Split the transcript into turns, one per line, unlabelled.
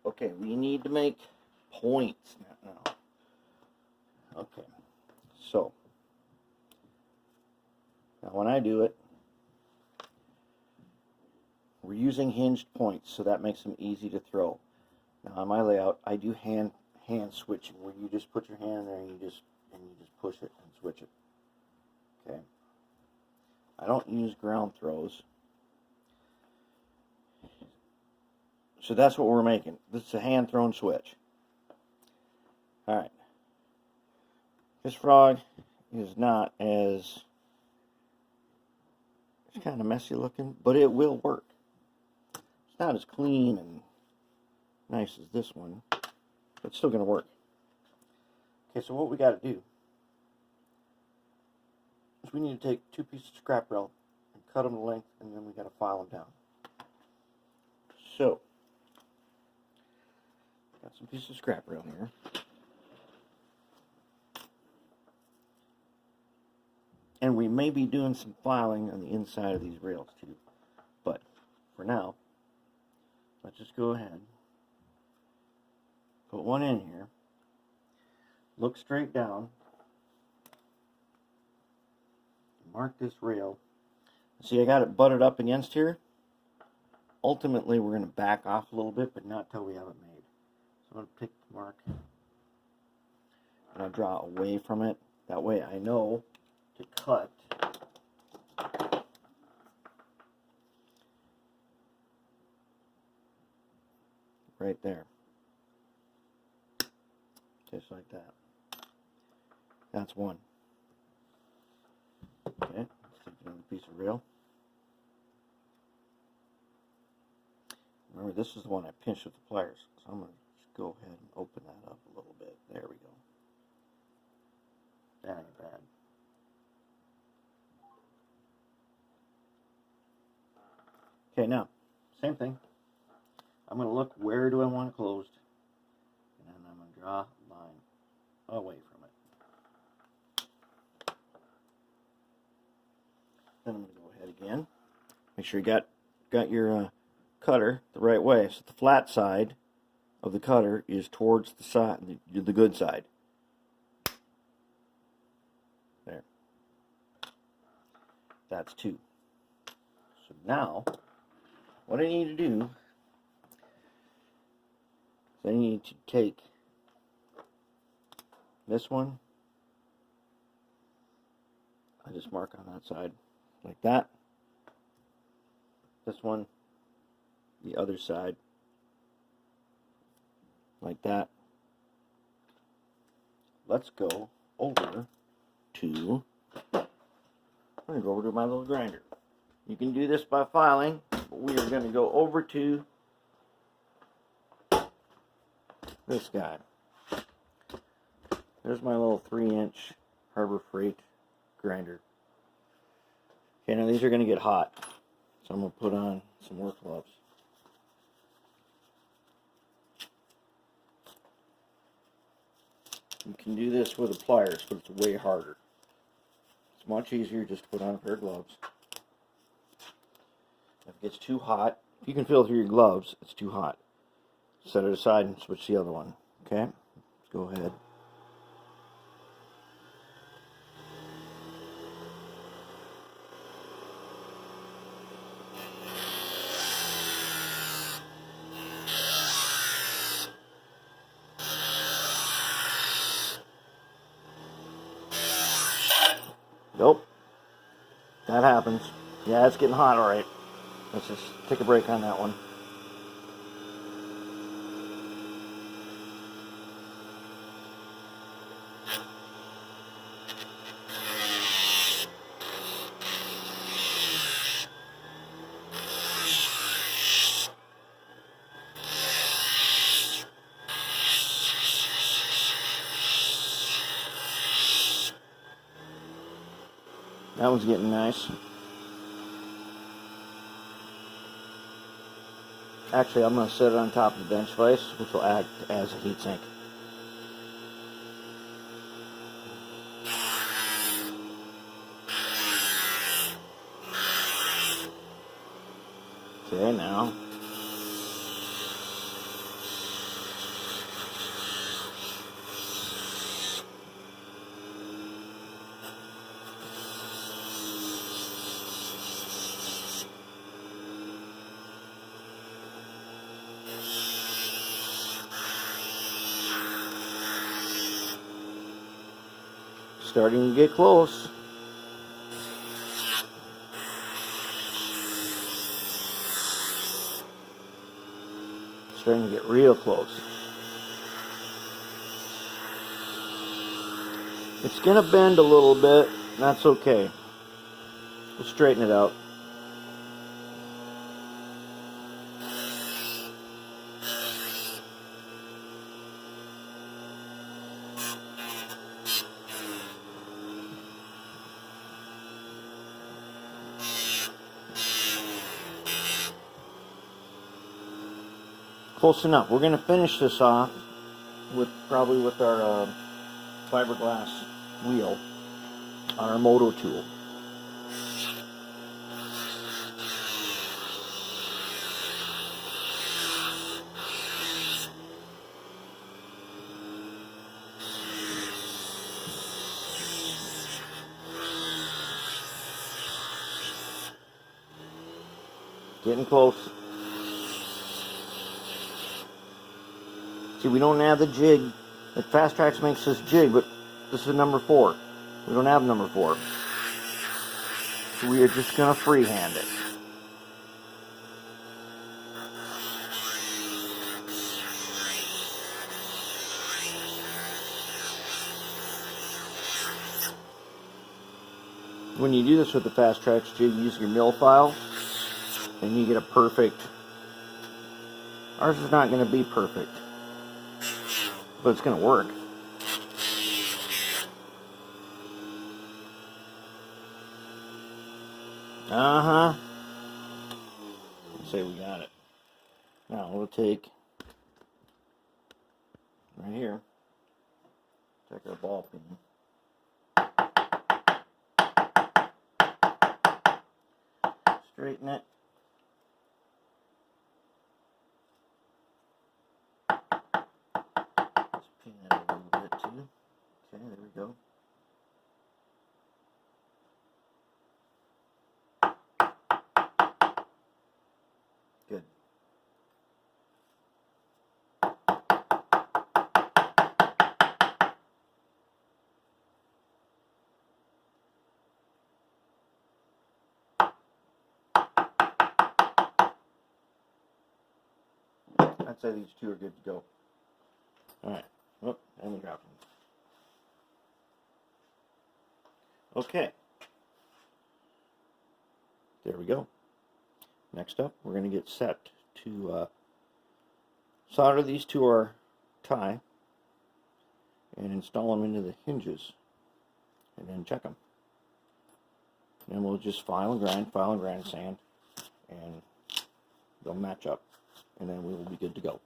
Okay, we need to make points now. Okay, so now when I do it, we're using hinged points, so that makes them easy to throw. Now on my layout, I do hand switching, where you just put your hand in there and you just push it and switch it. Okay. I don't use ground throws. So that's what we're making. This is a hand thrown switch. Alright. This frog is not as, it's kind of messy looking, but it will work. It's not as clean and nice as this one, but it's still going to work. Okay, so what we got to do is we need to take 2 pieces of scrap rail and cut them to length, and then we got to file them down. So, got some pieces of scrap rail here. And we may be doing some filing on the inside of these rails too. But for now, let's just go ahead, put one in here, look straight down, mark this rail. See, I got it butted up against here. Ultimately, we're going to back off a little bit, but not till we have it made. So I'm going to pick the mark, and I'll draw away from it. That way I know to cut right there. Just like that. That's one. Okay, let's take another piece of rail. Remember, this is the one I pinched with the pliers, so I'm going to just go ahead and open that up a little bit. There we go. That ain't bad. Okay, now, same thing. I'm going to look, where do I want it closed? And then I'm going to draw a line away from it. Then I'm going to go ahead again. Make sure you got your cutter the right way. So the flat side of the cutter is towards the side, the good side. There. That's 2. So now, what I need to do is I need to take this one. I just mark on that side like that. This one, the other side, like that. Let's go over to, I'm going to go over to my little grinder. You can do this by filing, but we are going to go over to this guy. There's my little 3-inch Harbor Freight grinder. Okay, now these are going to get hot, so I'm going to put on some work gloves. You can do this with the pliers, but it's way harder. It's much easier just to put on a pair of gloves. If it gets too hot, if you can feel through your gloves, it's too hot. Set it aside and switch the other one. Okay? Let's go ahead. Nope. That happens. Yeah, it's getting hot, alright. Let's just take a break on that one. That one's getting nice. Actually, I'm going to set it on top of the bench vise, which will act as a heat sink. Okay, now starting to get close. Starting to get real close. It's going to bend a little bit. That's okay. We'll straighten it out. Close enough. We're going to finish this off with probably with our fiberglass wheel on our moto tool. Getting close. See, we don't have the jig. The Fast Tracks makes this jig, but this is number 4. We don't have number 4. So we are just going to freehand it. When you do this with the Fast Tracks jig, you use your mill file, and you get a perfect. Ours is not going to be perfect, but it's going to work. Let's say we got it. Now we'll take right here, take our ball peen. Straighten it. Let's pin it a little bit too. Okay, there we go. Good. I'd say these two are good to go. Alright. Oh, and we dropped them. Okay. There we go. Next up, we're going to get set to solder these to our tie and install them into the hinges and then check them. And then we'll just file and grind, sand, and they'll match up. And then we will be good to go.